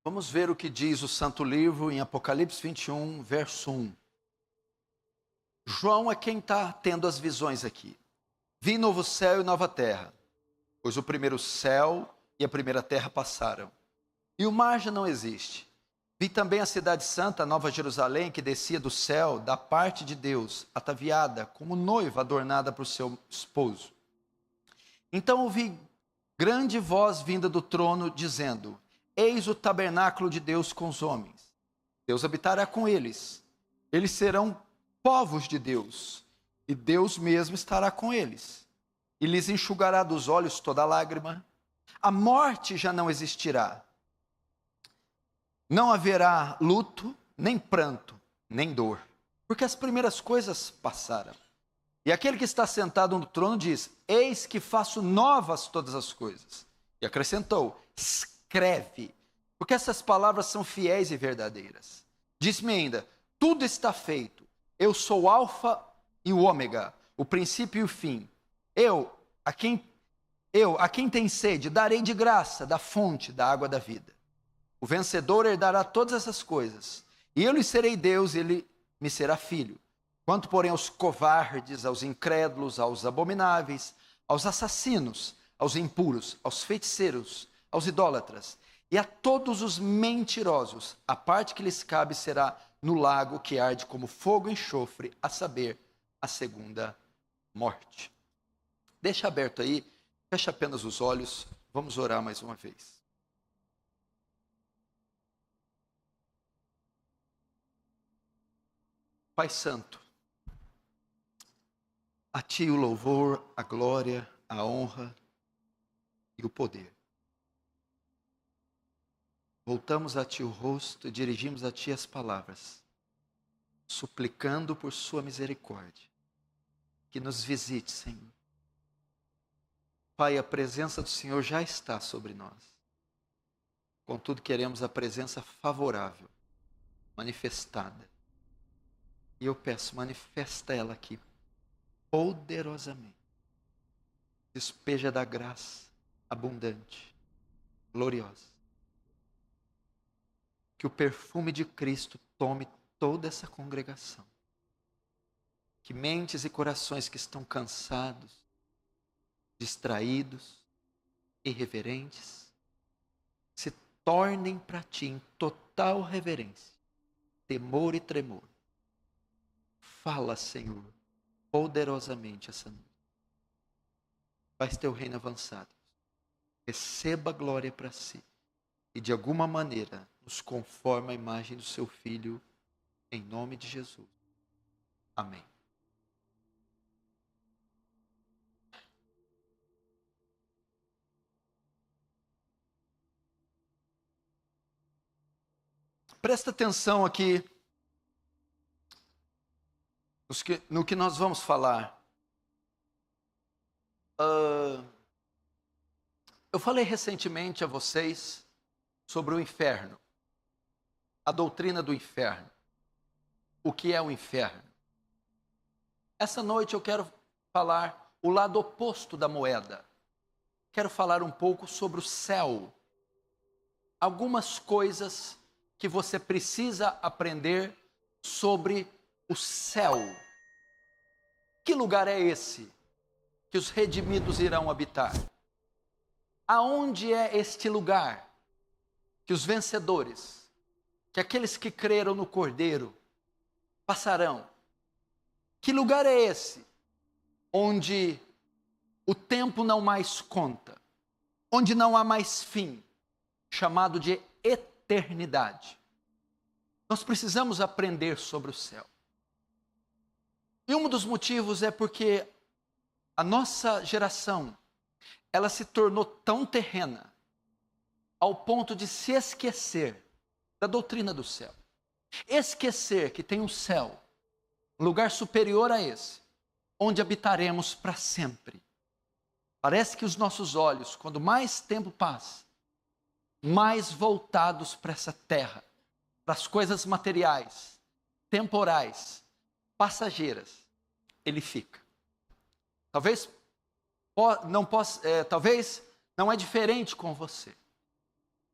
Vamos ver o que diz o Santo Livro em Apocalipse 21, verso 1. João é quem está tendo as visões aqui. Vi novo céu e nova terra, pois o primeiro céu e a primeira terra passaram, e o mar já não existe. Vi também a cidade santa, a Nova Jerusalém, que descia do céu, da parte de Deus, ataviada como noiva adornada para o seu esposo. Então ouvi grande voz vinda do trono, dizendo: Eis o tabernáculo de Deus com os homens. Deus habitará com eles. Eles serão povos de Deus, e Deus mesmo estará com eles. E lhes enxugará dos olhos toda lágrima. A morte já não existirá. Não haverá luto, nem pranto, nem dor, porque as primeiras coisas passaram. E aquele que está sentado no trono diz: Eis que faço novas todas as coisas. E acrescentou: Escreve, porque essas palavras são fiéis e verdadeiras. Disse-me ainda: Tudo está feito. Eu sou o Alfa e o Ômega, o princípio e o fim. A quem tem sede, darei de graça da fonte da água da vida. O vencedor herdará todas essas coisas, e eu lhe serei Deus, e ele me será filho. Quanto, porém, aos covardes, aos incrédulos, aos abomináveis, aos assassinos, aos impuros, aos feiticeiros, aos idólatras, e a todos os mentirosos, a parte que lhes cabe será no lago que arde como fogo e enxofre, a saber, a segunda morte. Deixa aberto aí, fecha apenas os olhos, vamos orar mais uma vez. Pai Santo, a Ti o louvor, a glória, a honra e o poder. Voltamos a Ti o rosto e dirigimos a Ti as palavras, suplicando por Sua misericórdia, que nos visite, Senhor. Pai, a presença do Senhor já está sobre nós. Contudo, queremos a presença favorável, manifestada. E eu peço, manifesta ela aqui, poderosamente. Despeja da graça abundante, gloriosa. Que o perfume de Cristo tome toda essa congregação. Que mentes e corações que estão cansados, distraídos, irreverentes, se tornem para Ti em total reverência, temor e tremor. Fala, Senhor, poderosamente essa noite. Faz Teu reino avançado. Receba a glória para si. E de alguma maneira nos conforma a imagem do Seu Filho, em nome de Jesus. Amém. Presta atenção aqui no que nós vamos falar. Eu falei recentemente a vocês sobre o inferno, a doutrina do inferno. O que é o inferno? Essa noite eu quero falar o lado oposto da moeda. Quero falar um pouco sobre o céu. Algumas coisas que você precisa aprender sobre o céu. Que lugar é esse que os redimidos irão habitar? Aonde é este lugar que os vencedores, que aqueles que creram no Cordeiro, passarão? Que lugar é esse onde o tempo não mais conta, onde não há mais fim, chamado de eternidade? Nós precisamos aprender sobre o céu. E um dos motivos é porque a nossa geração, ela se tornou tão terrena, ao ponto de se esquecer da doutrina do céu. Esquecer que tem um céu, um lugar superior a esse, onde habitaremos para sempre. Parece que os nossos olhos, quando mais tempo passa, mais voltados para essa terra, para as coisas materiais, temporais, passageiras, ele fica. Talvez não é diferente com você.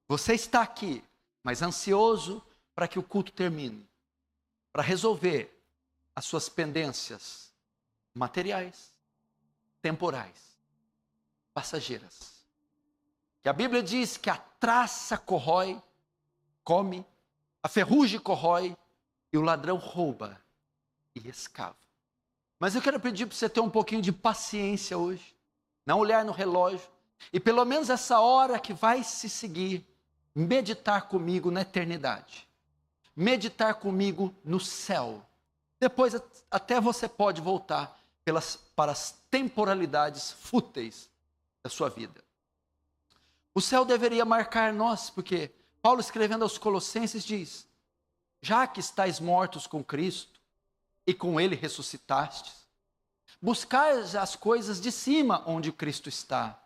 Você está aqui mas ansioso para que o culto termine, para resolver as suas pendências materiais, temporais, passageiras. Que a Bíblia diz que a traça corrói, come, a ferrugem corrói e o ladrão rouba e escava. Mas eu quero pedir para você ter um pouquinho de paciência hoje, não olhar no relógio, e pelo menos essa hora que vai se seguir, meditar comigo na eternidade, meditar comigo no céu. Depois até você pode voltar para as temporalidades fúteis da sua vida. O céu deveria marcar nós, porque Paulo, escrevendo aos Colossenses, diz: já que estáis mortos com Cristo e com Ele ressuscitastes, buscai as coisas de cima onde Cristo está,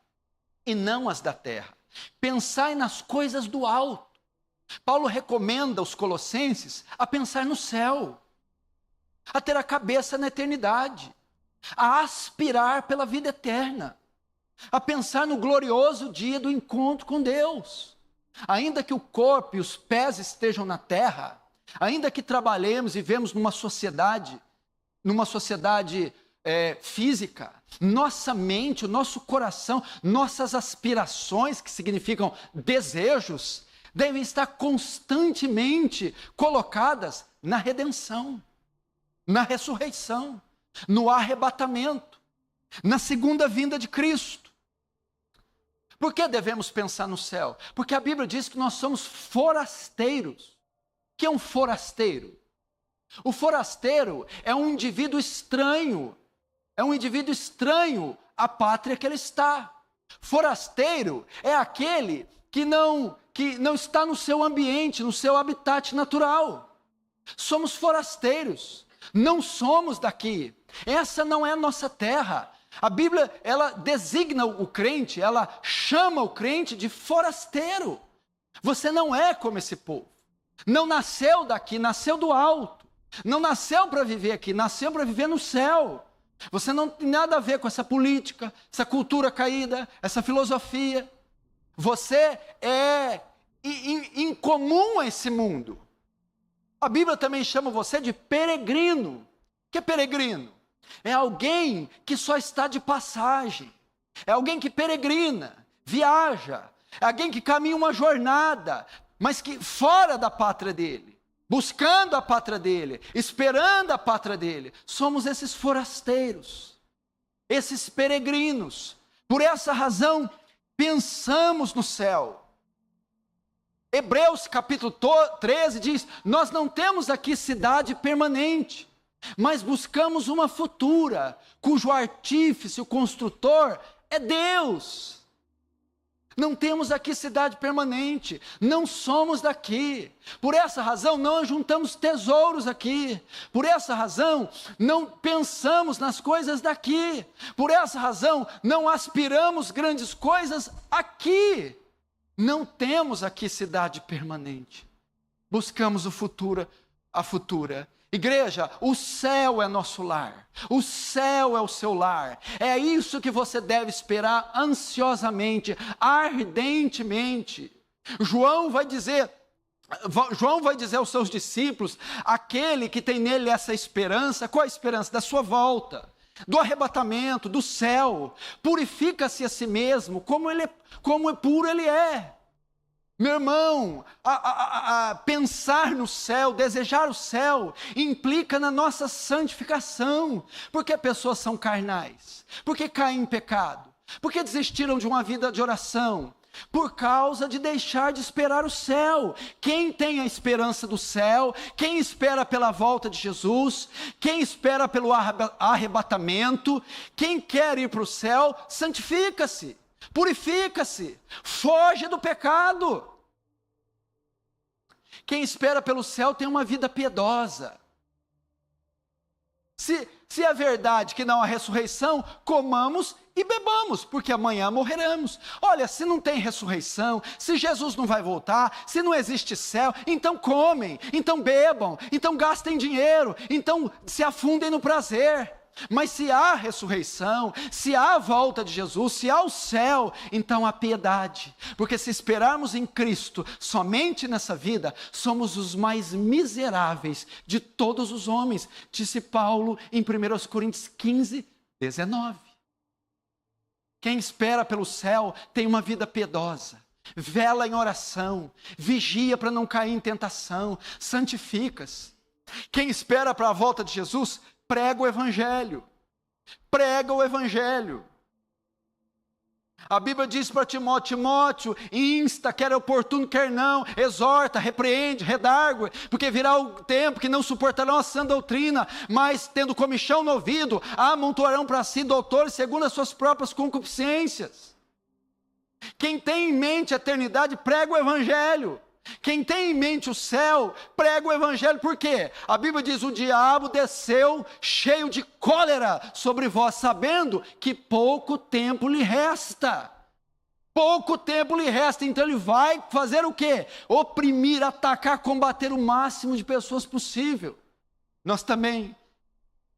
e não as da terra. Pensai nas coisas do alto. Paulo recomenda aos Colossenses a pensar no céu, a ter a cabeça na eternidade, a aspirar pela vida eterna, a pensar no glorioso dia do encontro com Deus. Ainda que o corpo e os pés estejam na terra, ainda que trabalhemos e vivemos numa sociedade física, nossa mente, o nosso coração, nossas aspirações, que significam desejos, devem estar constantemente colocadas na redenção, na ressurreição, no arrebatamento, na segunda vinda de Cristo. Por que devemos pensar no céu? Porque a Bíblia diz que nós somos forasteiros. O que é um forasteiro? O forasteiro é um indivíduo estranho, à pátria que ele está. Forasteiro é aquele que não está no seu ambiente, no seu habitat natural. Somos forasteiros, não somos daqui. Essa não é a nossa terra. A Bíblia, ela designa o crente, ela chama o crente de forasteiro. Você não é como esse povo. Não nasceu daqui, nasceu do alto. Não nasceu para viver aqui, nasceu para viver no céu. Você não tem nada a ver com essa política, essa cultura caída, essa filosofia. Você é incomum a esse mundo. A Bíblia também chama você de peregrino. O que é peregrino? É alguém que só está de passagem. É alguém que peregrina, viaja. É alguém que caminha uma jornada, mas que fora da pátria dele, buscando a pátria dele, esperando a pátria dele. Somos esses forasteiros, esses peregrinos. Por essa razão, pensamos no céu. Hebreus capítulo 13 diz: nós não temos aqui cidade permanente, mas buscamos uma futura, cujo artífice, o construtor, é Deus. Não temos aqui cidade permanente, não somos daqui. Por essa razão, não juntamos tesouros aqui. Por essa razão, não pensamos nas coisas daqui. Por essa razão, não aspiramos grandes coisas aqui. Não temos aqui cidade permanente. Buscamos a futura. Igreja, o céu é nosso lar, o céu é o seu lar, é isso que você deve esperar ansiosamente, ardentemente. João vai dizer aos seus discípulos, aquele que tem nele essa esperança, qual a esperança? Da sua volta, do arrebatamento, do céu. Purifica-se a si mesmo, como é puro ele é. Meu irmão, pensar no céu, desejar o céu, implica na nossa santificação. Porque pessoas são carnais? Porque caem em pecado? Porque desistiram de uma vida de oração? Por causa de deixar de esperar o céu. Quem tem a esperança do céu, quem espera pela volta de Jesus, quem espera pelo arrebatamento, quem quer ir para o céu, santifica-se, purifica-se, foge do pecado. Quem espera pelo céu tem uma vida piedosa. Se é verdade que não há ressurreição, comamos e bebamos, porque amanhã morreremos. Olha, se não tem ressurreição, se Jesus não vai voltar, se não existe céu, então comem, então bebam, então gastem dinheiro, então se afundem no prazer. Mas se há ressurreição, se há a volta de Jesus, se há o céu, então há piedade. Porque se esperarmos em Cristo somente nessa vida, somos os mais miseráveis de todos os homens, disse Paulo em 1 Coríntios 15, 19. Quem espera pelo céu tem uma vida piedosa, vela em oração, vigia para não cair em tentação, santifica-se. Quem espera para a volta de Jesus, prega o Evangelho. Prega o Evangelho. A Bíblia diz para Timóteo: Timóteo, insta, quer oportuno, quer não, exorta, repreende, redargue, porque virá o tempo que não suportarão a sã doutrina, mas tendo comichão no ouvido, amontoarão para si doutores segundo as suas próprias concupiscências. Quem tem em mente a eternidade, prega o Evangelho. Quem tem em mente o céu, prega o Evangelho. Por quê? A Bíblia diz: o diabo desceu cheio de cólera sobre vós, sabendo que pouco tempo lhe resta. Pouco tempo lhe resta, então ele vai fazer o quê? Oprimir, atacar, combater o máximo de pessoas possível. Nós também,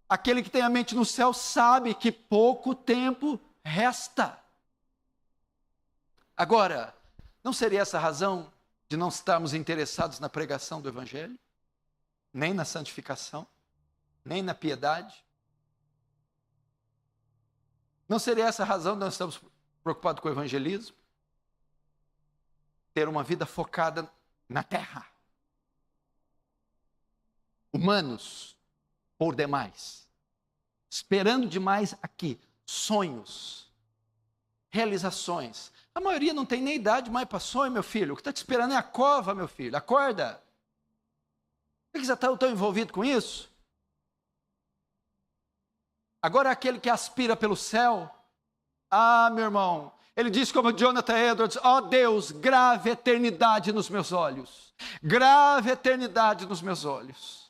aquele que tem a mente no céu sabe que pouco tempo resta. Agora, não seria essa a razão de não estarmos interessados na pregação do Evangelho, nem na santificação, nem na piedade? Não seria essa a razão de nós estamos preocupados com o evangelismo? Ter uma vida focada na terra. Humanos, por demais, esperando demais aqui, sonhos, realizações. A maioria não tem nem idade mais para sonho, meu filho. O que está te esperando é a cova, meu filho. Acorda. Por que você está tão envolvido com isso? Agora aquele que aspira pelo céu, meu irmão, ele diz como Jonathan Edwards: ó Deus, grave eternidade nos meus olhos. Grave eternidade nos meus olhos.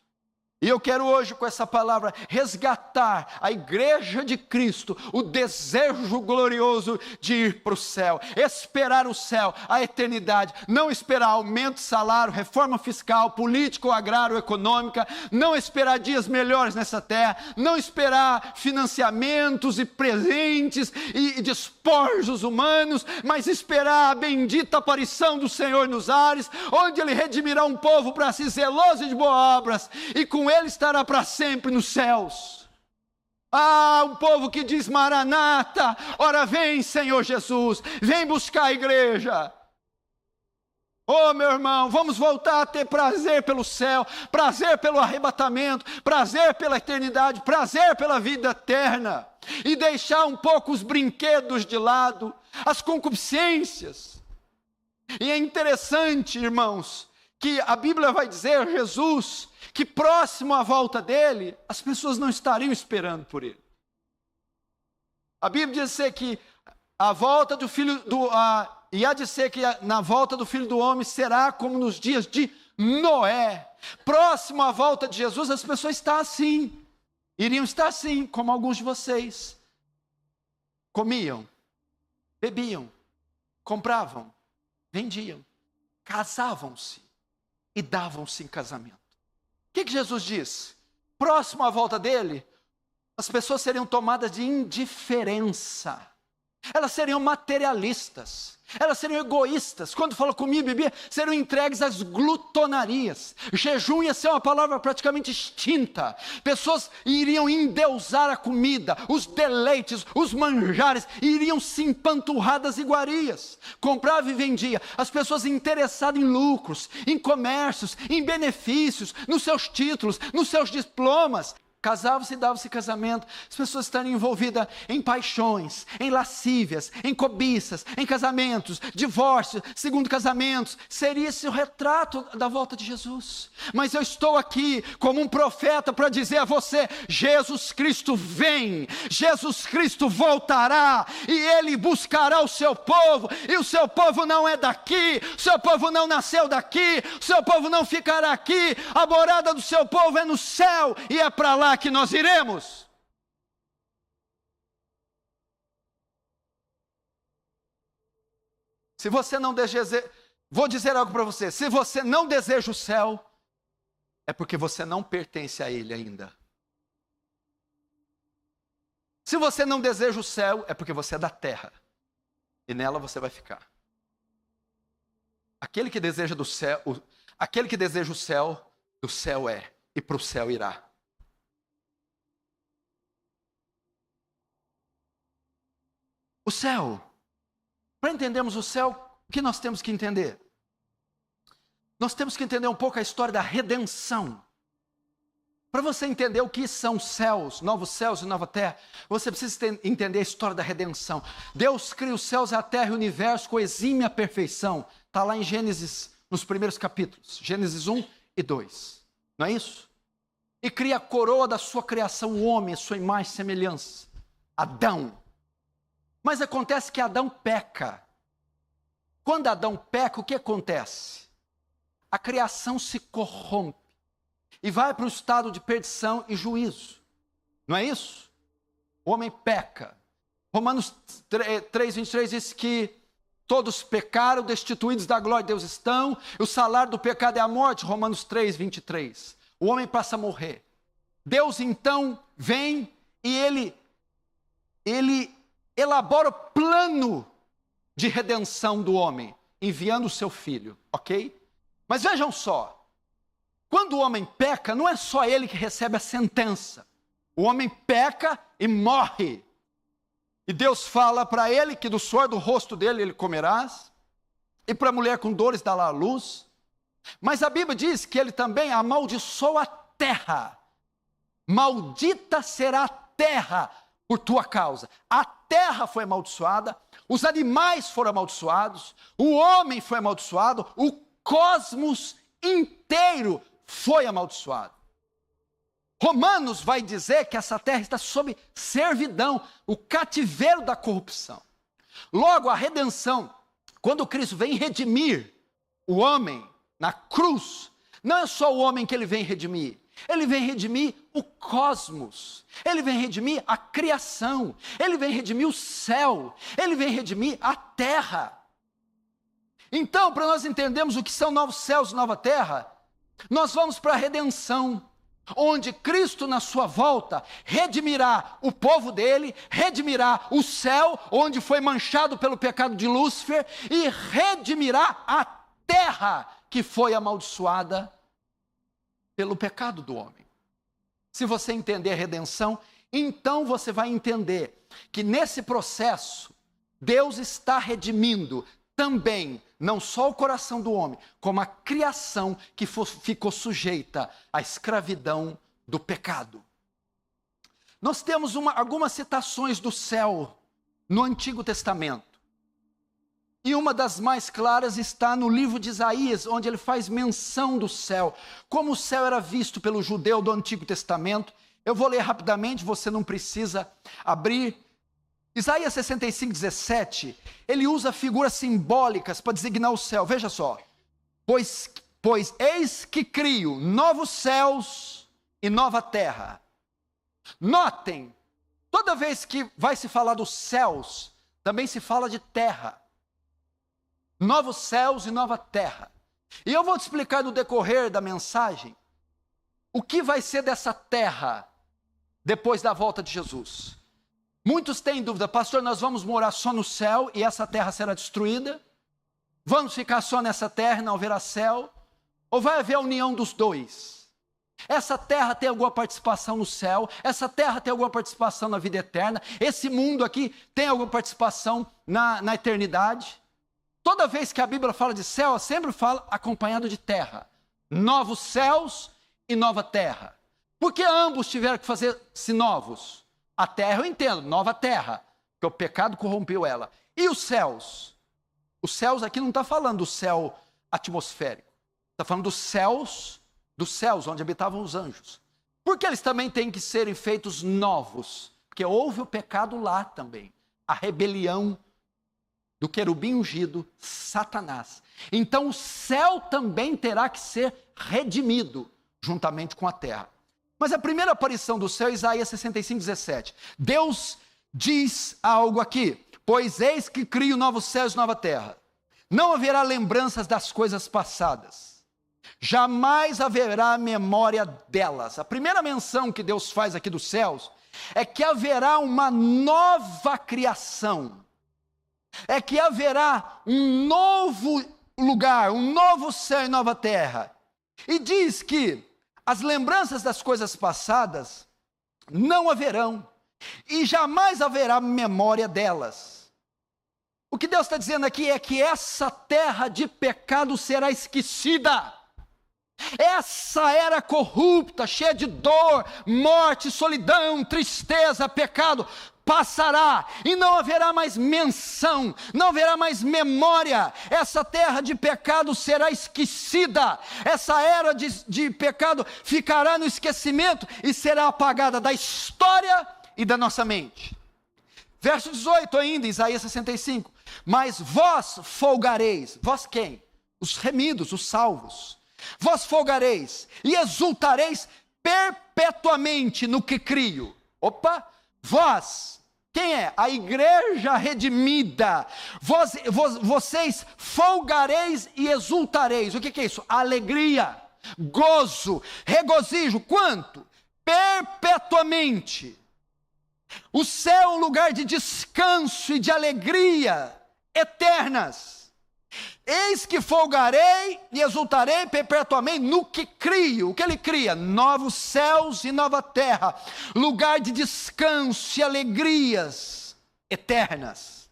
E eu quero hoje, com essa palavra, resgatar a igreja de Cristo, o desejo glorioso de ir para o céu, esperar o céu, a eternidade, não esperar aumento de salário, reforma fiscal, política ou agrário, econômica, não esperar dias melhores nessa terra, não esperar financiamentos e presentes e despojos humanos, mas esperar a bendita aparição do Senhor nos ares, onde Ele redimirá um povo para si zeloso de boas obras, e com Ele estará para sempre nos céus. Um povo que diz: Maranata, ora vem Senhor Jesus, vem buscar a igreja. Meu irmão, vamos voltar a ter prazer pelo céu, prazer pelo arrebatamento, prazer pela eternidade, prazer pela vida eterna, e deixar um pouco os brinquedos de lado, as concupiscências. E é interessante, irmãos, que a Bíblia vai dizer, Jesus, que próximo à volta dele, as pessoas não estariam esperando por ele. A Bíblia diz que a volta do filho e há de ser que na volta do Filho do Homem será como nos dias de Noé. Próximo à volta de Jesus, as pessoas iriam estar assim, como alguns de vocês. Comiam, bebiam, compravam, vendiam, casavam-se e davam-se em casamento. O que Jesus diz? Próximo à volta dele, as pessoas seriam tomadas de indiferença. Elas seriam materialistas. Elas seriam egoístas. Quando fala comida e bebida, seriam entregues às glutonarias. Jejum ia ser uma palavra praticamente extinta. Pessoas iriam endeusar a comida, os deleites, os manjares, iriam se empanturrar das iguarias. Comprava e vendia. As pessoas interessadas em lucros, em comércios, em benefícios, nos seus títulos, nos seus diplomas. Casavam-se e davam-se casamento. As pessoas estariam envolvidas em paixões, em lascívias, em cobiças, em casamentos, divórcios, segundo casamentos. Seria esse o retrato da volta de Jesus. Mas eu estou aqui como um profeta para dizer a você: Jesus Cristo vem, Jesus Cristo voltará, e Ele buscará o seu povo, e o seu povo não é daqui, o seu povo não nasceu daqui, o seu povo não ficará aqui, a morada do seu povo é no céu, e é para lá que nós iremos. Se você não deseja, vou dizer algo para você: se você não deseja o céu, é porque você não pertence a Ele ainda. Se você não deseja o céu, é porque você é da terra. E nela você vai ficar. Aquele que deseja do céu, aquele que deseja o céu, do céu é, e para o céu irá. O céu. Para entendermos o céu, o que nós temos que entender? Nós temos que entender um pouco a história da redenção. Para você entender o que são céus e nova terra, você precisa entender a história da redenção. Deus cria os céus, a terra e o universo com exímia perfeição. Está lá em Gênesis, nos primeiros capítulos. Gênesis 1 e 2. Não é isso? E cria a coroa da sua criação, o homem, a sua imagem e semelhança. Adão. Mas acontece que Adão peca. Quando Adão peca, o que acontece? A criação se corrompe e vai para o estado de perdição e juízo. Não é isso? O homem peca. Romanos 3:23 diz que todos pecaram, destituídos da glória de Deus estão, e o salário do pecado é a morte. Romanos 3:23. O homem passa a morrer. Deus então vem e ele elabora o plano de redenção do homem, enviando o seu filho, ok? Mas vejam só, quando o homem peca, não é só ele que recebe a sentença. O homem peca e morre. E Deus fala para ele que do suor do rosto dele ele comerás, e para a mulher com dores dará à luz. Mas a Bíblia diz que ele também amaldiçoa a terra. Maldita será a terra por tua causa. A terra foi amaldiçoada, os animais foram amaldiçoados, o homem foi amaldiçoado, o cosmos inteiro foi amaldiçoado. Romanos vai dizer que essa terra está sob servidão, o cativeiro da corrupção. Logo, a redenção, quando Cristo vem redimir o homem na cruz, não é só o homem que ele vem redimir. Ele vem redimir o cosmos, ele vem redimir a criação, ele vem redimir o céu, ele vem redimir a terra. Então, para nós entendermos o que são novos céus e nova terra, nós vamos para a redenção, onde Cristo na sua volta redimirá o povo dele, redimirá o céu, onde foi manchado pelo pecado de Lúcifer, e redimirá a terra que foi amaldiçoada pelo pecado do homem. Se você entender a redenção, então você vai entender que nesse processo, Deus está redimindo também, não só o coração do homem, como a criação que ficou sujeita à escravidão do pecado. Nós temos algumas citações do céu no Antigo Testamento. E uma das mais claras está no livro de Isaías, onde ele faz menção do céu, como o céu era visto pelo judeu do Antigo Testamento. Eu vou ler rapidamente, você não precisa abrir. Isaías 65:17, ele usa figuras simbólicas para designar o céu. Veja só. Pois eis que crio novos céus e nova terra. Notem, toda vez que vai se falar dos céus, também se fala de terra. Novos céus e nova terra. E eu vou te explicar no decorrer da mensagem o que vai ser dessa terra depois da volta de Jesus. Muitos têm dúvida, pastor, nós vamos morar só no céu e essa terra será destruída? Vamos ficar só nessa terra e não haverá céu? Ou vai haver a união dos dois? Essa terra tem alguma participação no céu? Essa terra tem alguma participação na vida eterna? Esse mundo aqui tem alguma participação na eternidade? Toda vez que a Bíblia fala de céu, sempre fala acompanhado de terra. Novos céus e nova terra. Por que ambos tiveram que fazer-se novos? A terra eu entendo, nova terra, porque o pecado corrompeu ela. E os céus? Os céus aqui não está falando do céu atmosférico. Está falando dos céus onde habitavam os anjos. Porque eles também têm que serem feitos novos. Porque houve o pecado lá também. A rebelião do querubim ungido, Satanás. Então o céu também terá que ser redimido, juntamente com a terra. Mas a primeira aparição do céu é Isaías 65:17. Deus diz algo aqui. Pois eis que crio novos céus e nova terra. Não haverá lembranças das coisas passadas. Jamais haverá memória delas. A primeira menção que Deus faz aqui dos céus é que haverá uma nova criação, é que haverá um novo lugar, um novo céu e nova terra. E diz que as lembranças das coisas passadas não haverão, e jamais haverá memória delas. O que Deus está dizendo aqui é que essa terra de pecado será esquecida. Essa era corrupta, cheia de dor, morte, solidão, tristeza, pecado, passará e não haverá mais menção, não haverá mais memória. Essa terra de pecado será esquecida, essa era de pecado ficará no esquecimento e será apagada da história e da nossa mente. Verso 18 ainda, Isaías 65, mas vós folgareis, vós quem? Os remidos, os salvos. Vós folgareis e exultareis perpetuamente no que crio. Opa, vós, quem é? A igreja redimida. Vocês folgareis e exultareis. O que é isso? Alegria, gozo, regozijo. Quanto? Perpetuamente. O céu é um lugar de descanso e de alegria eternas. Eis que folgarei e exultarei perpetuamente no que crio. O que ele cria? Novos céus e nova terra, lugar de descanso e alegrias eternas.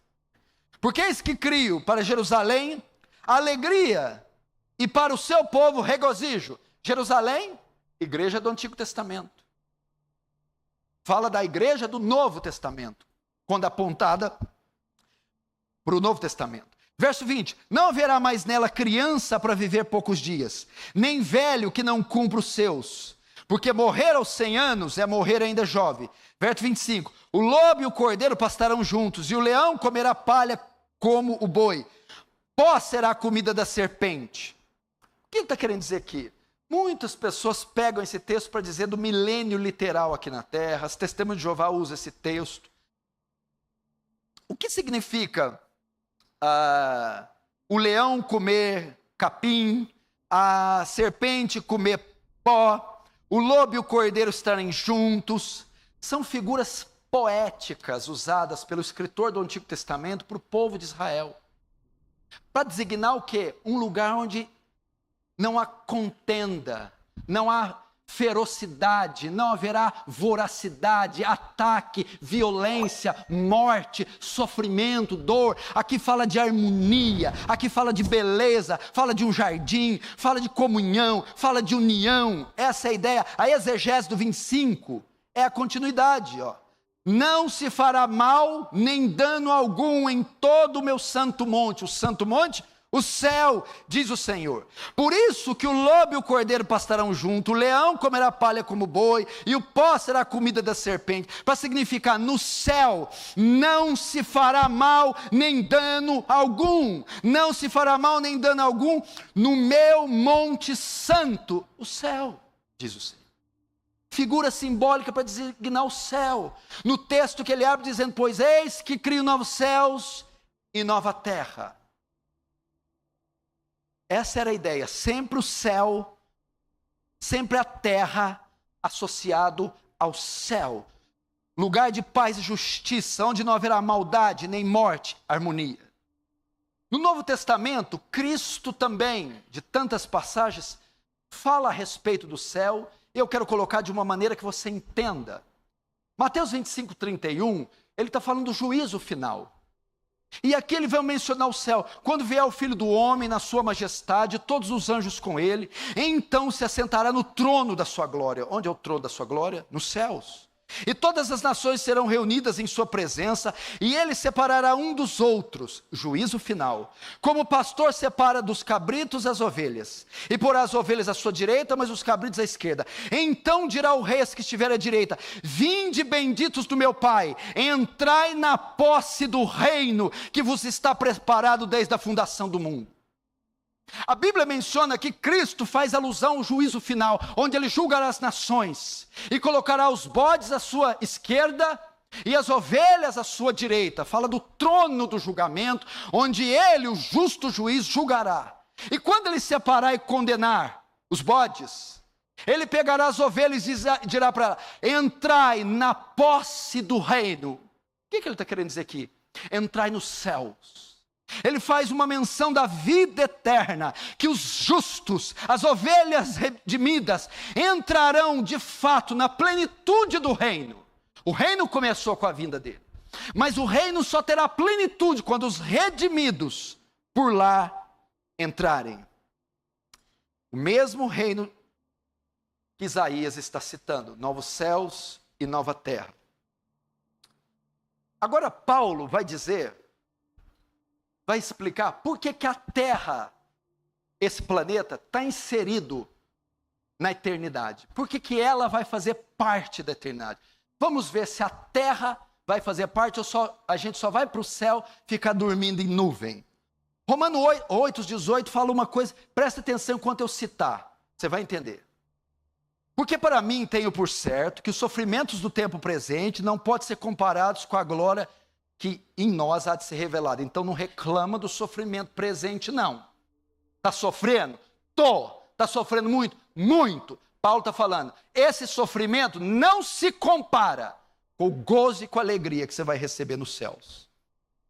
Porque eis que crio para Jerusalém alegria e para o seu povo regozijo. Jerusalém, igreja do Antigo Testamento. Fala da igreja do Novo Testamento, quando apontada para o Novo Testamento. Verso 20, não haverá mais nela criança para viver poucos dias, nem velho que não cumpra os seus, porque morrer aos 100 anos é morrer ainda jovem. Verso 25, o lobo e o cordeiro pastarão juntos, e o leão comerá palha como o boi, pó será a comida da serpente. O que ele está querendo dizer aqui? Muitas pessoas pegam esse texto para dizer do milênio literal aqui na terra, as Testemunhas de Jeová usam esse texto. O que significa o leão comer capim, a serpente comer pó, o lobo e o cordeiro estarem juntos? São figuras poéticas usadas pelo escritor do Antigo Testamento para o povo de Israel. Para designar o quê? Um lugar onde não há contenda, não há ferocidade, não haverá voracidade, ataque, violência, morte, sofrimento, dor. Aqui fala de harmonia, aqui fala de beleza, fala de um jardim, fala de comunhão, fala de união. Essa é a ideia. A exegese do 25 é a continuidade, ó. Não se fará mal nem dano algum em todo o meu santo monte. O santo monte? O céu, diz o Senhor. Por isso que o lobo e o cordeiro pastarão junto, o leão comerá palha como boi, e o pó será a comida da serpente. Para significar, no céu não se fará mal nem dano algum. Não se fará mal nem dano algum no meu monte santo, o céu, diz o Senhor. Figura simbólica para designar o céu. No texto que ele abre dizendo, pois eis que crio novos céus e nova terra. Essa era a ideia, sempre o céu, sempre a terra associado ao céu. Lugar de paz e justiça, onde não haverá maldade, nem morte, harmonia. No Novo Testamento, Cristo também, de tantas passagens, fala a respeito do céu. Eu quero colocar de uma maneira que você entenda. Mateus 25, 31, ele está falando do juízo final. E aqui ele vai mencionar o céu. Quando vier o Filho do Homem na sua majestade, todos os anjos com ele, então se assentará no trono da sua glória. Onde é o trono da sua glória? Nos céus. E todas as nações serão reunidas em sua presença, e ele separará um dos outros, juízo final. Como o pastor separa dos cabritos as ovelhas, e porá as ovelhas à sua direita, mas os cabritos à esquerda. Então dirá o rei aos que estiverem à direita, vinde benditos do meu Pai, entrai na posse do reino que vos está preparado desde a fundação do mundo. A Bíblia menciona que Cristo faz alusão ao juízo final, onde ele julgará as nações e colocará os bodes à sua esquerda e as ovelhas à sua direita. Fala do trono do julgamento, onde ele, o justo juiz, julgará. E quando ele separar e condenar os bodes, Ele pegará as ovelhas e dirá para ela: entrai na posse do reino. O que ele está querendo dizer aqui? Entrai nos céus. Ele faz uma menção da vida eterna, que os justos, as ovelhas redimidas, entrarão de fato na plenitude do reino. O reino começou com a vinda dele, mas o reino só terá plenitude quando os redimidos por lá entrarem. O mesmo reino que Isaías está citando, novos céus e nova terra. Agora Paulo vai explicar por que a terra, esse planeta, está inserido na eternidade. Por que ela vai fazer parte da eternidade? Vamos ver se a terra vai fazer parte ou a gente só vai para o céu ficar dormindo em nuvem. Romanos 8:18 fala uma coisa, presta atenção enquanto eu citar, você vai entender. Porque para mim tenho por certo que os sofrimentos do tempo presente não podem ser comparados com a glória que em nós há de ser revelada. Então não reclama do sofrimento presente, não. Está sofrendo? Está sofrendo muito? Muito. Paulo está falando, esse sofrimento não se compara com o gozo e com a alegria que você vai receber nos céus.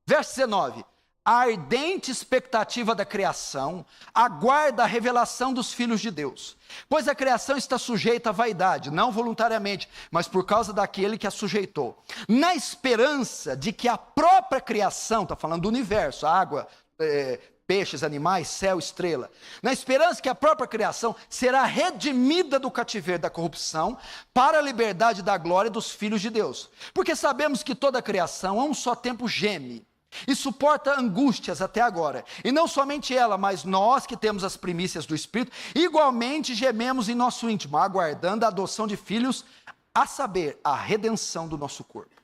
Verso 19. A ardente expectativa da criação aguarda a revelação dos filhos de Deus. Pois a criação está sujeita à vaidade, não voluntariamente, mas por causa daquele que a sujeitou. Na esperança de que a própria criação, está falando do universo, água, peixes, animais, céu, estrela. Na esperança que a própria criação será redimida do cativeiro da corrupção para a liberdade da glória dos filhos de Deus. Porque sabemos que toda a criação a um só tempo geme e suporta angústias até agora. E não somente ela, mas nós que temos as primícias do Espírito, igualmente gememos em nosso íntimo, aguardando a adoção de filhos, a saber, a redenção do nosso corpo.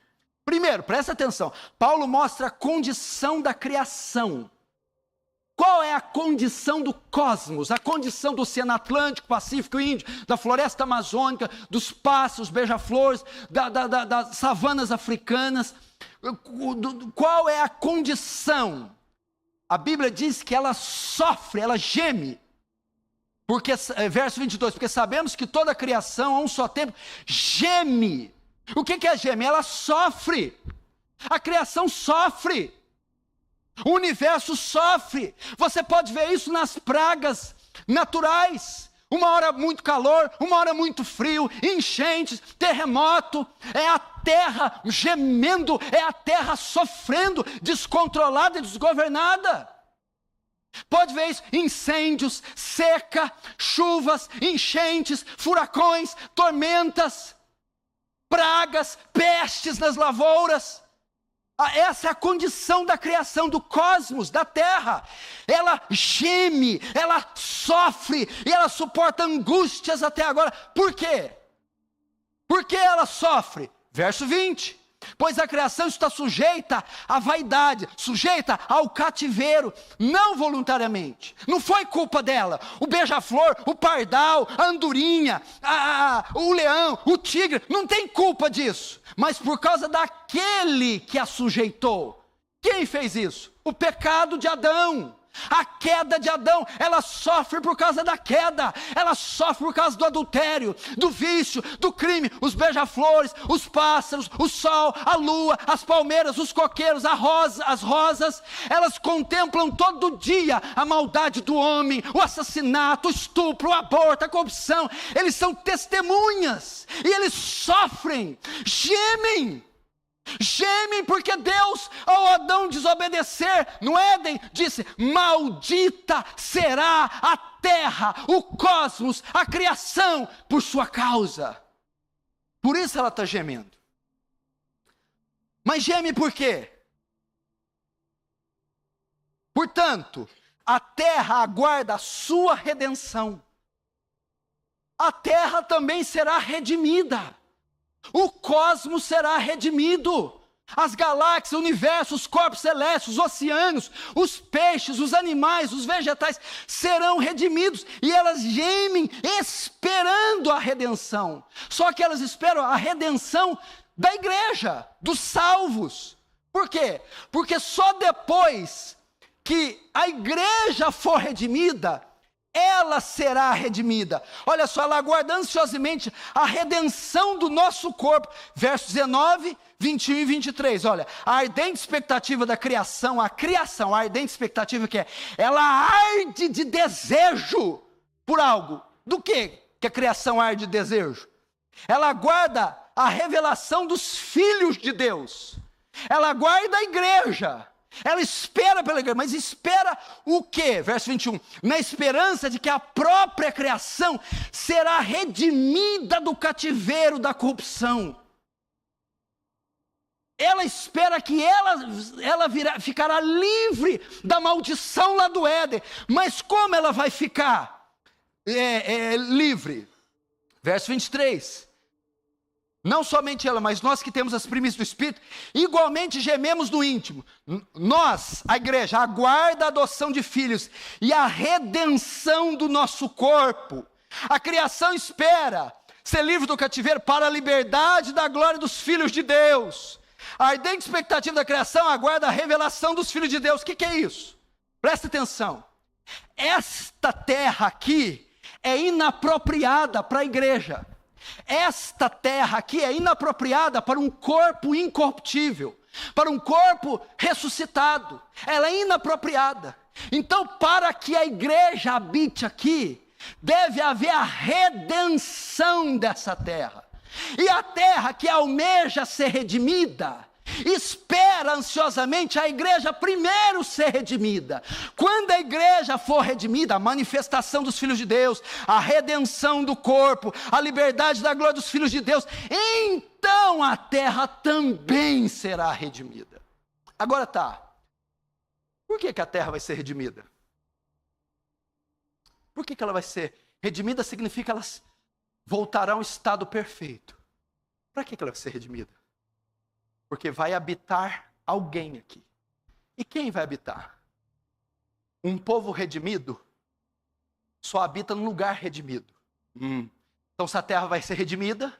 Primeiro, presta atenção, Paulo mostra a condição da criação. Qual é a condição do cosmos, a condição do Oceano Atlântico, Pacífico e Índico, da floresta amazônica, dos pássaros, beija-flores, das savanas africanas? Qual é a condição? A Bíblia diz que ela sofre, ela geme. Porque, verso 22, porque sabemos que toda a criação a um só tempo geme. O que é geme? Ela sofre. A criação sofre. O universo sofre. Você pode ver isso nas pragas naturais. Uma hora muito calor, uma hora muito frio, enchentes, terremoto. É a terra gemendo, é a terra sofrendo, descontrolada e desgovernada. Pode ver isso, incêndios, seca, chuvas, enchentes, furacões, tormentas, pragas, pestes nas lavouras. Essa é a condição da criação do cosmos, da terra. Ela geme, ela sofre e ela suporta angústias até agora. Por quê? Por que ela sofre? Verso 20. Pois a criação está sujeita à vaidade, sujeita ao cativeiro, não voluntariamente. Não foi culpa dela. O beija-flor, o pardal, a andorinha, o leão, o tigre, não tem culpa disso. Mas por causa daquele que a sujeitou. Quem fez isso? O pecado de Adão. A queda de Adão, ela sofre por causa da queda, ela sofre por causa do adultério, do vício, do crime. Os beija-flores, os pássaros, o sol, a lua, as palmeiras, os coqueiros, as rosas, elas contemplam todo dia a maldade do homem, o assassinato, o estupro, o aborto, a corrupção. Eles são testemunhas e eles sofrem, gemem. Gemem porque Deus, ao Adão desobedecer no Éden, disse: maldita será a terra, o cosmos, a criação, por sua causa. Por isso ela está gemendo. Mas geme por quê? Portanto, a terra aguarda a sua redenção. A terra também será redimida. O cosmos será redimido. As galáxias, o universo, os corpos celestes, os oceanos, os peixes, os animais, os vegetais serão redimidos. E elas gemem esperando a redenção. Só que elas esperam a redenção da igreja, dos salvos. Por quê? Porque só depois que a igreja for redimida ela será redimida. Olha só, ela aguarda ansiosamente a redenção do nosso corpo. Versos 19, 21 e 23. Olha, a ardente expectativa da criação, a ardente expectativa que é, ela arde de desejo por algo. Do que a criação arde de desejo? Ela aguarda a revelação dos filhos de Deus. Ela aguarda a igreja. Ela espera pela igreja, mas espera o quê? Verso 21, na esperança de que a própria criação será redimida do cativeiro da corrupção. Ela espera que ficará livre da maldição lá do Éden. Mas como ela vai ficar livre? Verso 23. Não somente ela, mas nós que temos as primícias do Espírito, igualmente gememos no íntimo. Nós, a igreja, aguarda a adoção de filhos e a redenção do nosso corpo. A criação espera ser livre do cativeiro para a liberdade da glória dos filhos de Deus. A ardente expectativa da criação aguarda a revelação dos filhos de Deus. O que é isso? Presta atenção. Esta terra aqui é inapropriada para a igreja. Esta terra aqui é inapropriada para um corpo incorruptível, para um corpo ressuscitado. Ela é inapropriada. Então, para que a igreja habite aqui, deve haver a redenção dessa terra. E a terra que almeja ser redimida, espera ansiosamente a igreja primeiro ser redimida. Quando a igreja for redimida, a manifestação dos filhos de Deus, a redenção do corpo, a liberdade da glória dos filhos de Deus, então a terra também será redimida. Agora por que a terra vai ser redimida? Por que ela vai ser redimida? Significa que elas voltarão ao estado perfeito. Para que ela vai ser redimida? Porque vai habitar alguém aqui. E quem vai habitar? Um povo redimido só habita num lugar redimido. Então, se a terra vai ser redimida,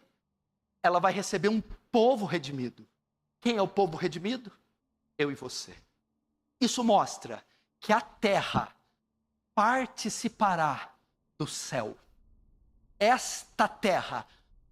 ela vai receber um povo redimido. Quem é o povo redimido? Eu e você. Isso mostra que a terra participará do céu. Esta terra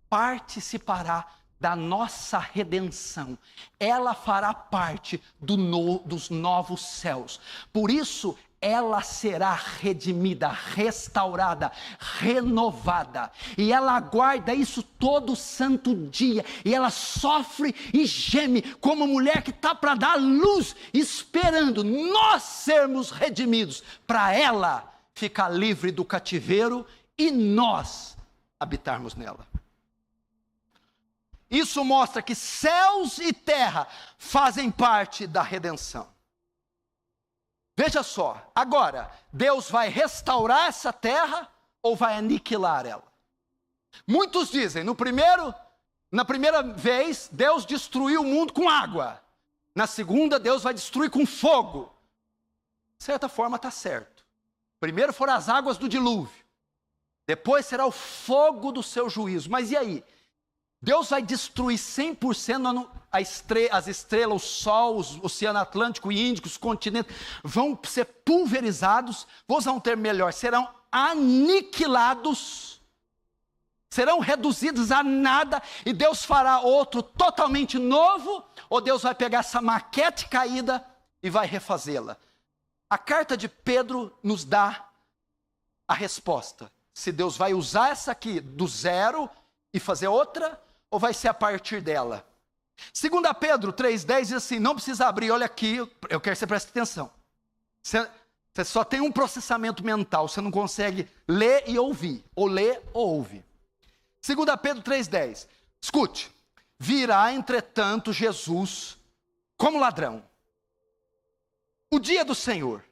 participará da nossa redenção. Ela fará parte dos novos céus. Por isso, ela será redimida, restaurada, renovada. E ela aguarda isso todo santo dia. E ela sofre e geme como uma mulher que está para dar luz, esperando nós sermos redimidos, para ela ficar livre do cativeiro e nós habitarmos nela. Isso mostra que céus e terra fazem parte da redenção. Veja só, agora, Deus vai restaurar essa terra ou vai aniquilar ela? Muitos dizem, na primeira vez, Deus destruiu o mundo com água. Na segunda, Deus vai destruir com fogo. De certa forma está certo. Primeiro foram as águas do dilúvio. Depois será o fogo do seu juízo. Mas e aí? Deus vai destruir 100% as estrelas, o sol, o oceano Atlântico e Índico, os continentes, vão ser pulverizados, vou usar um termo melhor, serão aniquilados, serão reduzidos a nada, e Deus fará outro totalmente novo, ou Deus vai pegar essa maquete caída e vai refazê-la? A carta de Pedro nos dá a resposta, se Deus vai usar essa aqui do zero e fazer outra, ou vai ser a partir dela? 2 Pedro 3,10 diz assim, não precisa abrir, olha aqui, eu quero que você preste atenção. Você só tem um processamento mental, você não consegue ler e ouvir, ou ler ou ouve. 2 Pedro 3,10, escute, virá entretanto Jesus como ladrão, o dia do Senhor,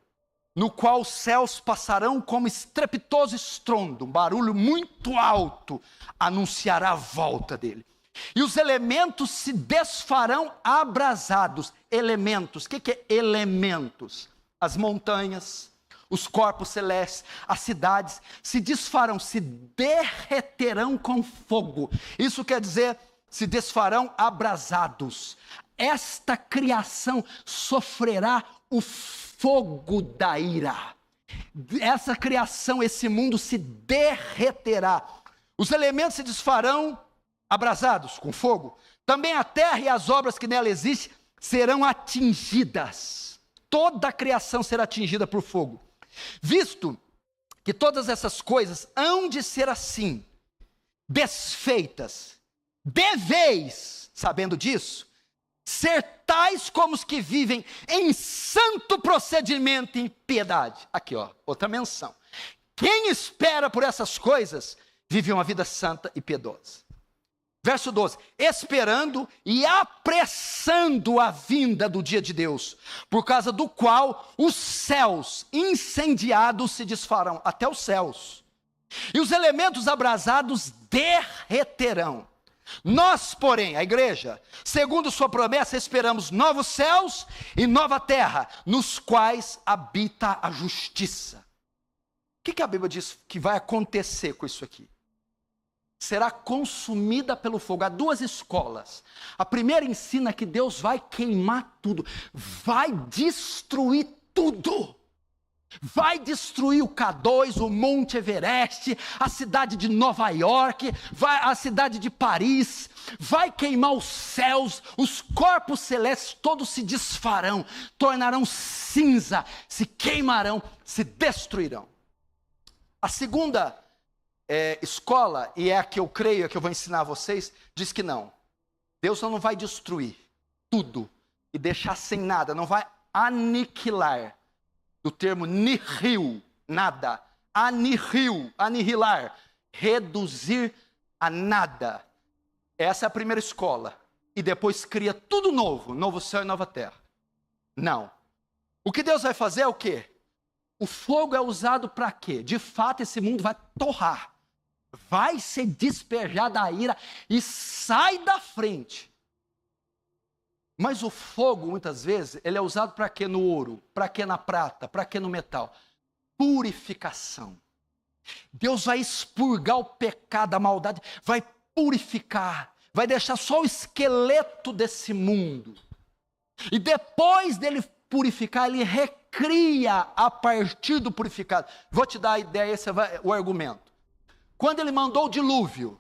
no qual os céus passarão como estrepitoso estrondo, um barulho muito alto, anunciará a volta dele. E os elementos se desfarão abrasados. Elementos, o que é elementos? As montanhas, os corpos celestes, as cidades, se desfarão, se derreterão com fogo. Isso quer dizer, se desfarão abrasados. Esta criação sofrerá o fogo da ira. essa criação, esse mundo se derreterá. Os elementos se desfarão abrasados com fogo. Também a terra e as obras que nela existem serão atingidas. Toda a criação será atingida por fogo. Visto que todas essas coisas hão de ser assim, desfeitas, deveis, sabendo disso, ser tais como os que vivem em santo procedimento e em piedade. Aqui, ó, outra menção. Quem espera por essas coisas, vive uma vida santa e piedosa. Verso 12, esperando e apressando a vinda do dia de Deus, por causa do qual os céus incendiados se desfarão, até os céus, e os elementos abrasados derreterão. Nós, porém, a igreja, segundo sua promessa, esperamos novos céus e nova terra, nos quais habita a justiça. O que a Bíblia diz que vai acontecer com isso aqui? Será consumida pelo fogo. Há duas escolas. A primeira ensina que Deus vai queimar tudo, vai destruir tudo. Vai destruir o K2, o Monte Everest, a cidade de Nova York, a cidade de Paris, vai queimar os céus, os corpos celestes todos se desfarão, tornarão cinza, se queimarão, se destruirão. A segunda escola, e é a que eu creio, é a que eu vou ensinar a vocês, diz que não. Deus não vai destruir tudo e deixar sem nada, não vai aniquilar. Do termo nihil, nada. Anihilar, reduzir a nada. Essa é a primeira escola. E depois cria tudo novo, novo céu e nova terra. Não. O que Deus vai fazer é o quê? O fogo é usado para quê? De fato, esse mundo vai torrar. Vai ser despejada a ira e sai da frente. Mas o fogo, muitas vezes, ele é usado para quê no ouro? Para quê na prata? Para quê no metal? Purificação. Deus vai expurgar o pecado, a maldade, vai purificar, vai deixar só o esqueleto desse mundo. E depois dele purificar, ele recria a partir do purificado. Vou te dar a ideia, esse é o argumento. Quando ele mandou o dilúvio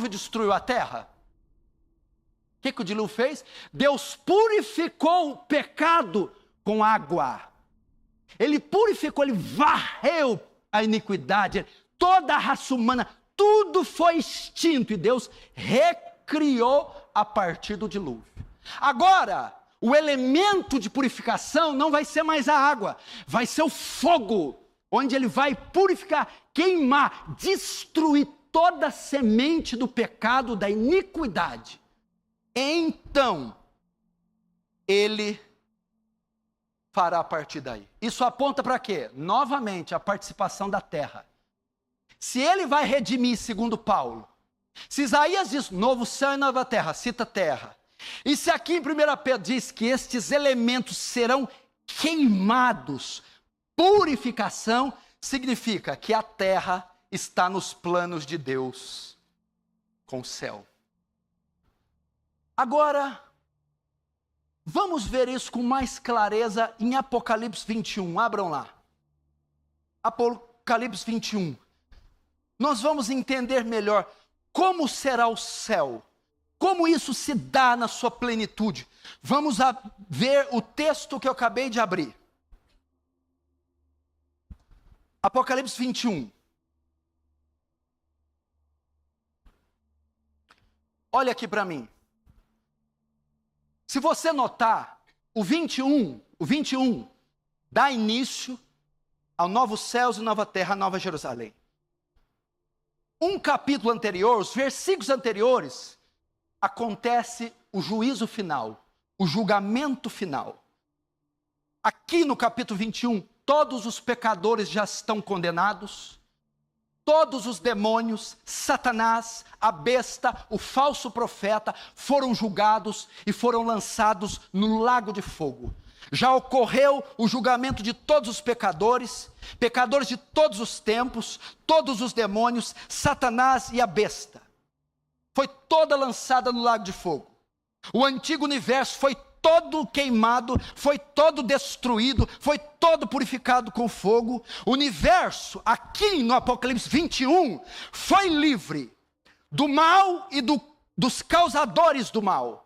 destruiu a terra? O que o dilúvio fez? Deus purificou o pecado com água. Ele purificou, ele varreu a iniquidade, toda a raça humana, tudo foi extinto e Deus recriou a partir do dilúvio. Agora, o elemento de purificação não vai ser mais a água, vai ser o fogo, onde ele vai purificar, queimar, destruir toda a semente do pecado, da iniquidade. Então, ele fará a partir daí. Isso aponta para quê? Novamente, a participação da terra. Se ele vai redimir, segundo Paulo, se Isaías diz novo céu e nova terra, cita terra. E se aqui em 1 Pedro diz que estes elementos serão queimados, purificação, significa que a terra está nos planos de Deus com o céu. Agora, vamos ver isso com mais clareza em Apocalipse 21. Abram lá. Apocalipse 21. Nós vamos entender melhor como será o céu, como isso se dá na sua plenitude. Vamos ver o texto que eu acabei de abrir. Apocalipse 21. Olha aqui para mim. Se você notar, o 21 dá início ao novo céus e nova terra, a nova Jerusalém. Um capítulo anterior, os versículos anteriores, acontece o juízo final, o julgamento final. Aqui no capítulo 21, todos os pecadores já estão condenados, todos os demônios, Satanás, a besta, o falso profeta, foram julgados e foram lançados no lago de fogo. Já ocorreu o julgamento de todos os pecadores, pecadores de todos os tempos, todos os demônios, Satanás e a besta. Foi toda lançada no lago de fogo. O antigo universo foi todo queimado, foi todo destruído, foi todo purificado com fogo. O universo, aqui no Apocalipse 21, foi livre do mal e dos causadores do mal.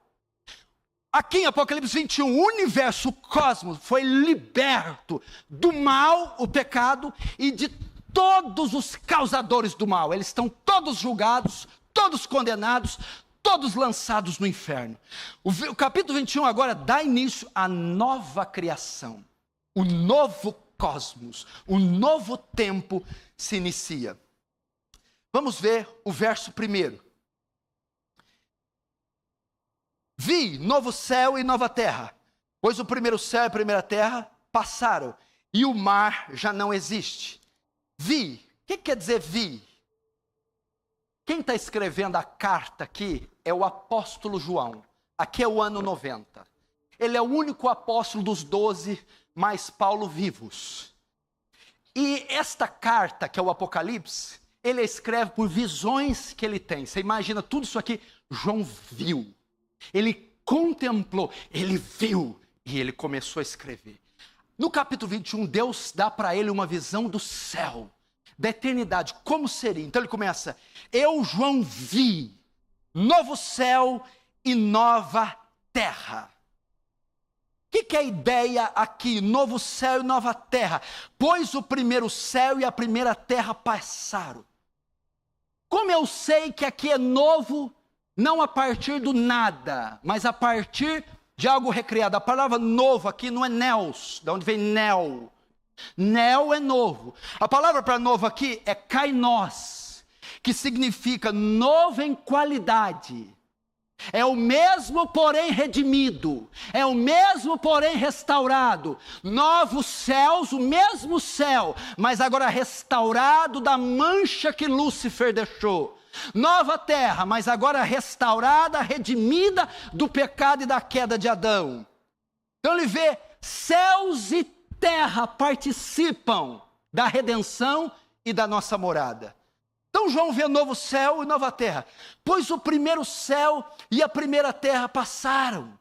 Aqui em Apocalipse 21, o universo, o cosmos, foi liberto do mal, o pecado, e de todos os causadores do mal. Eles estão todos julgados, todos condenados, todos lançados no inferno. O capítulo 21 agora dá início à nova criação. O novo cosmos, o novo tempo se inicia. Vamos ver o verso 1. Vi novo céu e nova terra, pois o primeiro céu e a primeira terra passaram, e o mar já não existe. Vi, o que quer dizer vi? Quem está escrevendo a carta aqui é o apóstolo João. Aqui é o ano 90. Ele é o único apóstolo dos 12, mais Paulo vivos. E esta carta, que é o Apocalipse, ele escreve por visões que ele tem. Você imagina tudo isso aqui, João viu. Ele contemplou, ele viu e ele começou a escrever. No capítulo 21, Deus dá para ele uma visão do céu, da eternidade, como seria. Então ele começa, eu, João, vi novo céu e nova terra. O que é a ideia aqui, novo céu e nova terra? Pois o primeiro céu e a primeira terra passaram. Como eu sei que aqui é novo, não a partir do nada, mas a partir de algo recriado. A palavra novo aqui não é neos, de onde vem neo. Neo é novo. A palavra para novo aqui é kainos, que significa novo em qualidade. É o mesmo, porém redimido. É o mesmo, porém restaurado. Novos céus, o mesmo céu, mas agora restaurado da mancha que Lúcifer deixou. Nova terra, mas agora restaurada, redimida do pecado e da queda de Adão. Então ele vê céus e terra participam da redenção e da nossa morada. Então João vê novo céu e nova terra, pois o primeiro céu e a primeira terra passaram.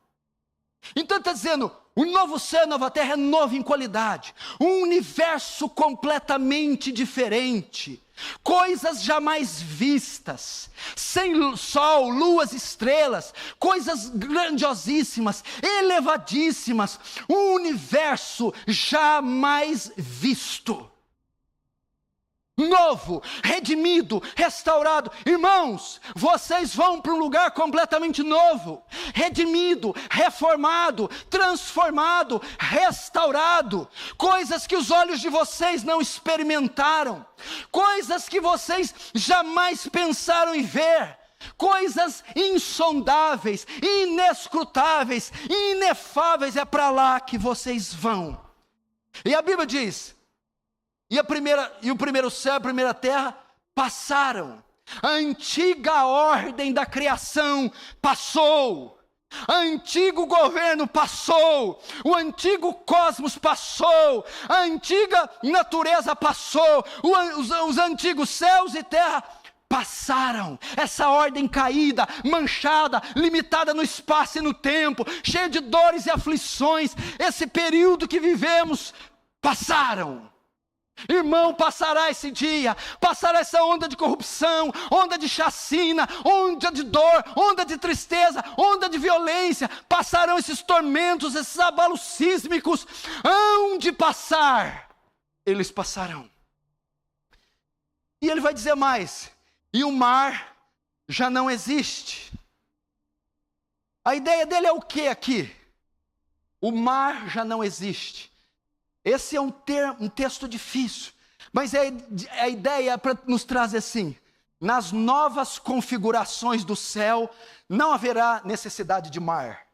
Então está dizendo, o novo céu e a nova terra é novo em qualidade, um universo completamente diferente, coisas jamais vistas, sem sol, luas, estrelas, coisas grandiosíssimas, elevadíssimas, um universo jamais visto. Novo, redimido, restaurado. Irmãos, vocês vão para um lugar completamente novo, redimido, reformado, transformado, restaurado. Coisas que os olhos de vocês não experimentaram, coisas que vocês jamais pensaram em ver, coisas insondáveis, inescrutáveis, inefáveis. É para lá que vocês vão. E a Bíblia diz, e o primeiro céu e a primeira terra passaram. A antiga ordem da criação passou. O antigo governo passou. O antigo cosmos passou. A antiga natureza passou. Os antigos céus e terra passaram. Essa ordem caída, manchada, limitada no espaço e no tempo, cheia de dores e aflições, esse período que vivemos, passaram. Irmão, passará esse dia, passará essa onda de corrupção, onda de chacina, onda de dor, onda de tristeza, onda de violência, passarão esses tormentos, esses abalos sísmicos, hão de passar, eles passarão. E ele vai dizer mais, e o mar já não existe. A ideia dele é o que aqui? O mar já não existe. Esse é um texto difícil, mas a ideia para nos trazer assim, nas novas configurações do céu, não haverá necessidade de mar.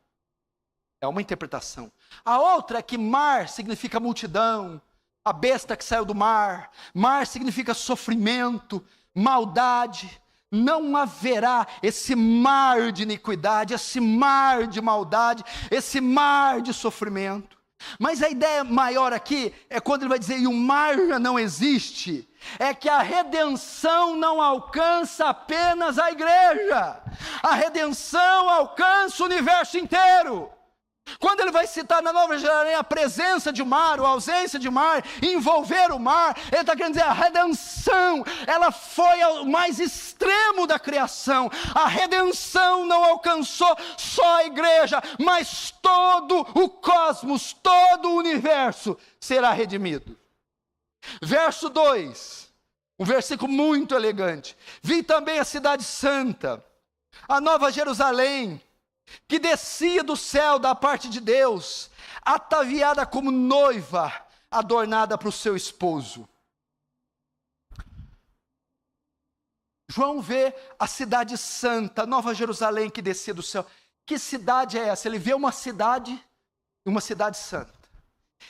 É uma interpretação. A outra é que mar significa multidão, a besta que saiu do mar, mar significa sofrimento, maldade. Não haverá esse mar de iniquidade, esse mar de maldade, esse mar de sofrimento. Mas a ideia maior aqui é quando ele vai dizer, e o mar já não existe, é que a redenção não alcança apenas a igreja, a redenção alcança o universo inteiro. Quando ele vai citar na Nova Jerusalém a presença de mar, ou a ausência de mar, envolver o mar, ele está querendo dizer a redenção, ela foi ao mais extremo da criação. A redenção não alcançou só a igreja, mas todo o cosmos, todo o universo será redimido. Verso 2, um versículo muito elegante. Vi também a cidade santa, a Nova Jerusalém, que descia do céu da parte de Deus, ataviada como noiva, adornada para o seu esposo. João vê a cidade santa, Nova Jerusalém, que descia do céu. Que cidade é essa? Ele vê uma cidade santa.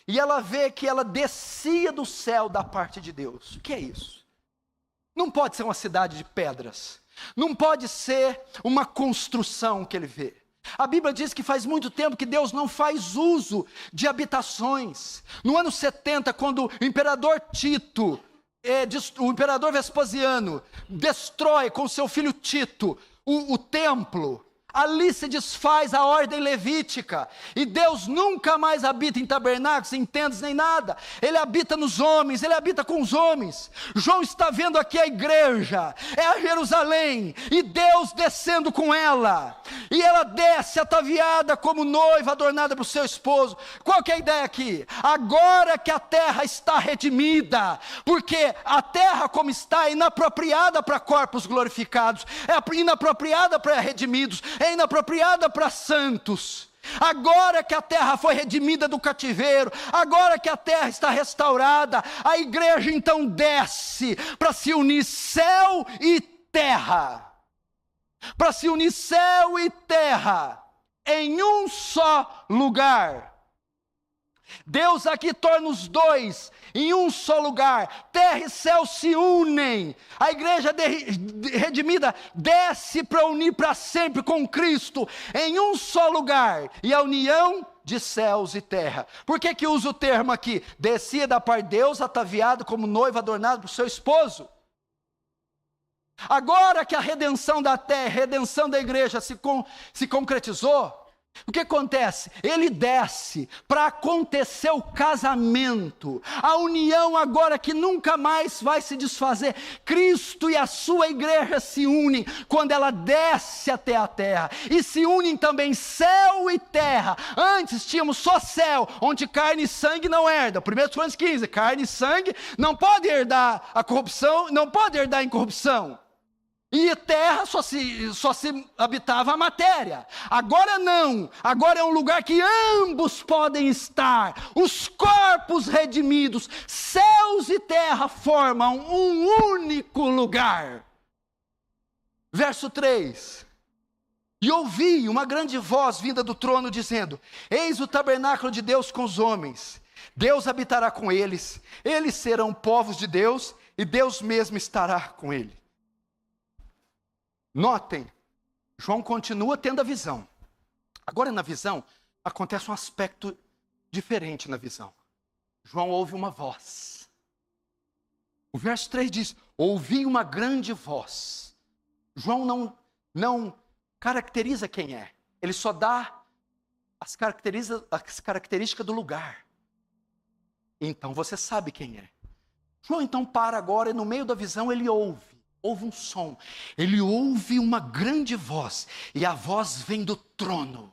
E ela vê que ela descia do céu da parte de Deus. O que é isso? Não pode ser uma cidade de pedras. Não pode ser uma construção que ele vê. A Bíblia diz que faz muito tempo que Deus não faz uso de habitações. No ano 70, quando o imperador Tito, o imperador Vespasiano, destrói com seu filho Tito o templo, ali se desfaz a ordem levítica, e Deus nunca mais habita em tabernáculos, em tendas, nem nada. Ele habita nos homens, ele habita com os homens. João está vendo aqui a igreja, é a Jerusalém, e Deus descendo com ela, e ela desce ataviada como noiva, adornada para o seu esposo. Qual que é a ideia aqui? Agora que a terra está redimida, porque a terra como está é inapropriada para corpos glorificados, é inapropriada para redimidos, é inapropriada para santos. Agora que a terra foi redimida do cativeiro, agora que a terra está restaurada, a igreja então desce para se unir céu e terra. Para se unir céu e terra em um só lugar. Deus aqui torna os dois em um só lugar. Terra e céu se unem. A igreja redimida desce para unir para sempre com Cristo em um só lugar. E a união de céus e terra. Por que usa o termo aqui? Descia da parte de Deus, ataviado como noiva adornado para o seu esposo. Agora que a redenção da terra, a redenção da igreja se concretizou, o que acontece? Ele desce para acontecer o casamento, a união agora que nunca mais vai se desfazer. Cristo e a sua igreja se unem quando ela desce até a terra, e se unem também céu e terra. Antes tínhamos só céu, onde carne e sangue não herdam. 1 Coríntios 15, carne e sangue não pode herdar a corrupção, não pode herdar a incorrupção. E terra só se habitava a matéria. Agora não, agora é um lugar que ambos podem estar. Os corpos redimidos, céus e terra formam um único lugar. Verso 3. E ouvi uma grande voz vinda do trono dizendo: eis o tabernáculo de Deus com os homens. Deus habitará com eles, eles serão povos de Deus, e Deus mesmo estará com eles. Notem, João continua tendo a visão. Agora na visão, acontece um aspecto diferente na visão. João ouve uma voz. O verso 3 diz: ouvi uma grande voz. João não caracteriza quem é. Ele só dá as características do lugar. Então você sabe quem é. João então para agora e no meio da visão ele ouve um som, ele ouve uma grande voz, e a voz vem do trono,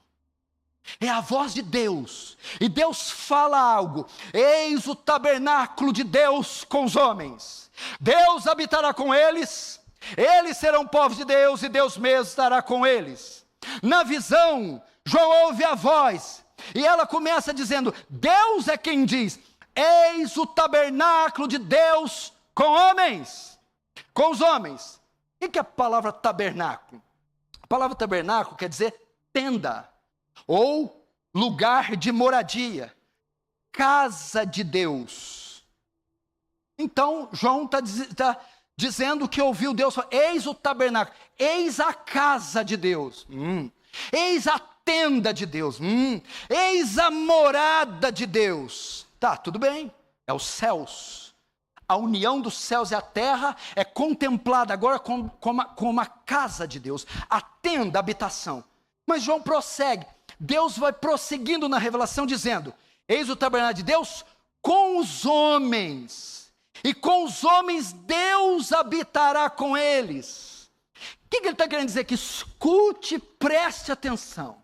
é a voz de Deus, e Deus fala algo: eis o tabernáculo de Deus com os homens, Deus habitará com eles, eles serão povos de Deus, e Deus mesmo estará com eles. Na visão, João ouve a voz, e ela começa dizendo: Deus é quem diz, eis o tabernáculo de Deus com homens. Com os homens. O que é a palavra tabernáculo? A palavra tabernáculo quer dizer tenda, ou lugar de moradia, casa de Deus. Então, João está dizendo que ouviu Deus falar: eis o tabernáculo, eis a casa de Deus, eis a tenda de Deus, eis a morada de Deus. Tá, tudo bem, é os céus. A união dos céus e a terra é contemplada agora como uma casa de Deus, a tenda, a habitação. Mas João prossegue: Deus vai prosseguindo na revelação dizendo: eis o tabernáculo de Deus com os homens, e com os homens Deus habitará com eles. O que ele está querendo dizer aqui? Escute, preste atenção.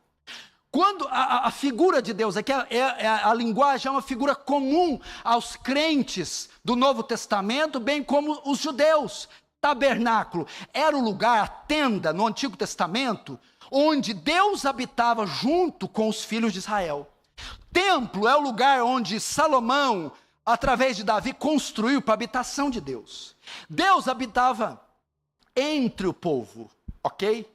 Quando a figura de Deus, aqui a linguagem é uma figura comum aos crentes do Novo Testamento, bem como os judeus. Tabernáculo era o lugar, a tenda no Antigo Testamento, onde Deus habitava junto com os filhos de Israel. Templo é o lugar onde Salomão, através de Davi, construiu para a habitação de Deus. Deus habitava entre o povo, ok?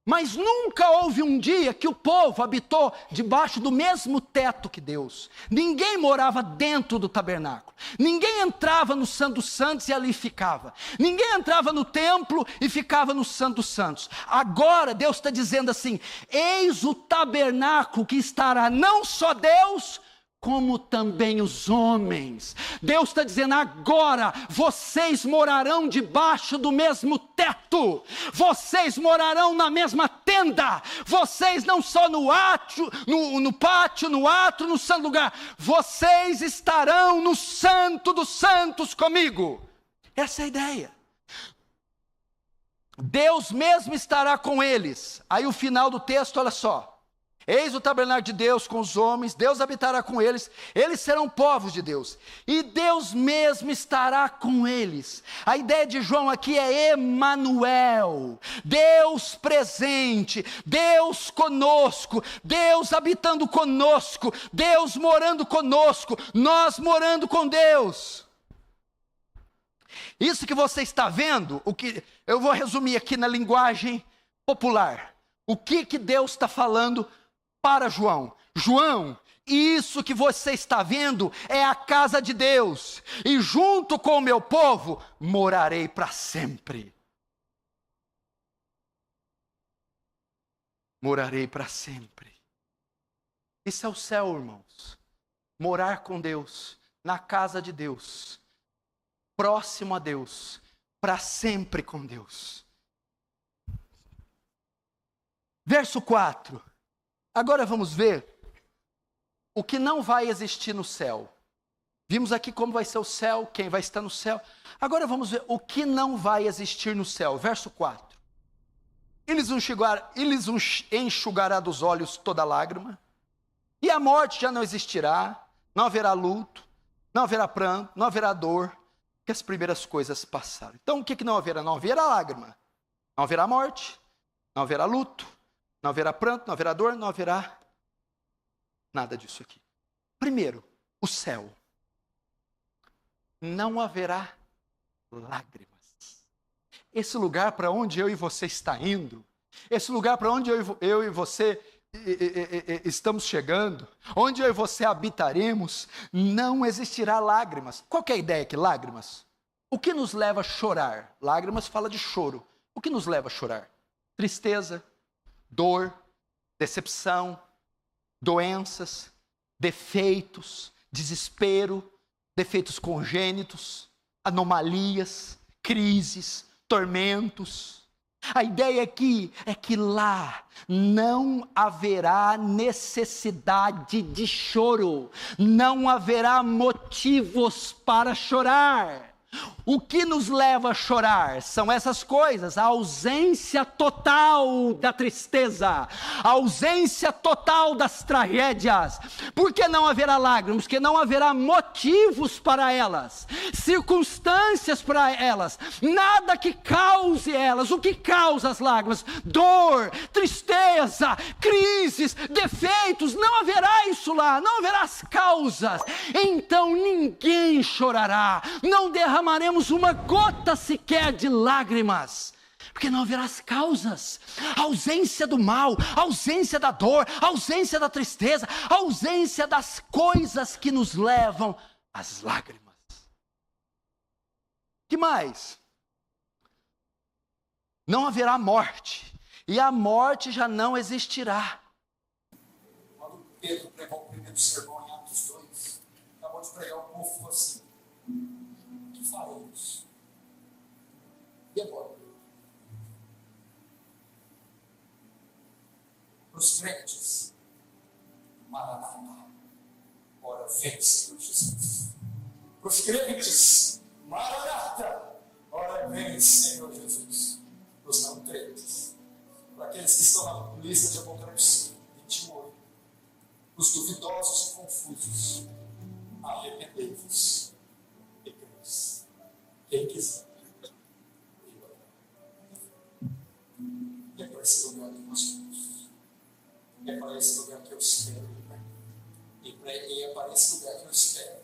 Mas nunca houve um dia que o povo habitou debaixo do mesmo teto que Deus. Ninguém morava dentro do tabernáculo. Ninguém entrava no Santo dos Santos e ali ficava. Ninguém entrava no templo e ficava no Santo dos Santos. Agora Deus está dizendo assim: eis o tabernáculo que estará não só Deus, como também os homens. Deus está dizendo: agora vocês morarão debaixo do mesmo teto, vocês morarão na mesma tenda, vocês não só no átrio, no pátio, no átrio, no santo lugar, vocês estarão no santo dos santos comigo. Essa é a ideia. Deus mesmo estará com eles. Aí o final do texto, olha só: eis o tabernáculo de Deus com os homens, Deus habitará com eles, eles serão povos de Deus, e Deus mesmo estará com eles. A ideia de João aqui é Emanuel, Deus presente, Deus conosco, Deus habitando conosco, Deus morando conosco, nós morando com Deus. Isso que você está vendo, o que eu vou resumir aqui na linguagem popular. O que Deus está falando para João? João, isso que você está vendo é a casa de Deus, e junto com o meu povo morarei para sempre. Morarei para sempre. Isso é o céu, irmãos. Morar com Deus, na casa de Deus, próximo a Deus, para sempre com Deus. Verso 4. Agora vamos ver o que não vai existir no céu. Vimos aqui como vai ser o céu, quem vai estar no céu. Agora vamos ver o que não vai existir no céu. Verso 4. Eles enxugará dos olhos toda lágrima, e a morte já não existirá, não haverá luto, não haverá pranto, não haverá dor, que as primeiras coisas passaram. Então o que não haverá? Não haverá lágrima, não haverá morte, não haverá luto, não haverá pranto, não haverá dor, não haverá nada disso aqui. Primeiro, o céu. Não haverá lágrimas. Esse lugar para onde eu e você está indo, esse lugar para onde eu e você estamos chegando, onde eu e você habitaremos, não existirá lágrimas. Qual que é a ideia aqui? Lágrimas. O que nos leva a chorar? Lágrimas fala de choro. O que nos leva a chorar? Tristeza, dor, decepção, doenças, defeitos, desespero, defeitos congênitos, anomalias, crises, tormentos. A ideia aqui é que lá não haverá necessidade de choro, não haverá motivos para chorar. O que nos leva a chorar são essas coisas: a ausência total da tristeza, a ausência total das tragédias. Por que não haverá lágrimas? Porque não haverá motivos para elas, circunstâncias para elas, nada que cause elas. O que causa as lágrimas? Dor, tristeza, crises, defeitos. Não haverá isso lá, não haverá as causas. Então ninguém chorará, não derramaremos uma gota sequer de lágrimas, porque não haverá as causas, a ausência do mal, a ausência da dor, a ausência da tristeza, a ausência das coisas que nos levam às lágrimas. Que mais? Não haverá morte, e a morte já não existirá. Quando Pedro pregou o primeiro sermão em Atos 2, acabou de pregar, o povo ficou assim: que faremos? E agora? Para os crentes, Maranata. Ora vem, Senhor Jesus. Para os crentes, Maranata. Ora vem, Senhor Jesus. Para os não crentes, para aqueles que estão na lista de Apocalipse 28, os duvidosos e confusos, arrependei-vos e creis. Quem quiser, viva. É para esse lugar que nós vamos. É para esse lugar que eu espero. E é para esse lugar que eu espero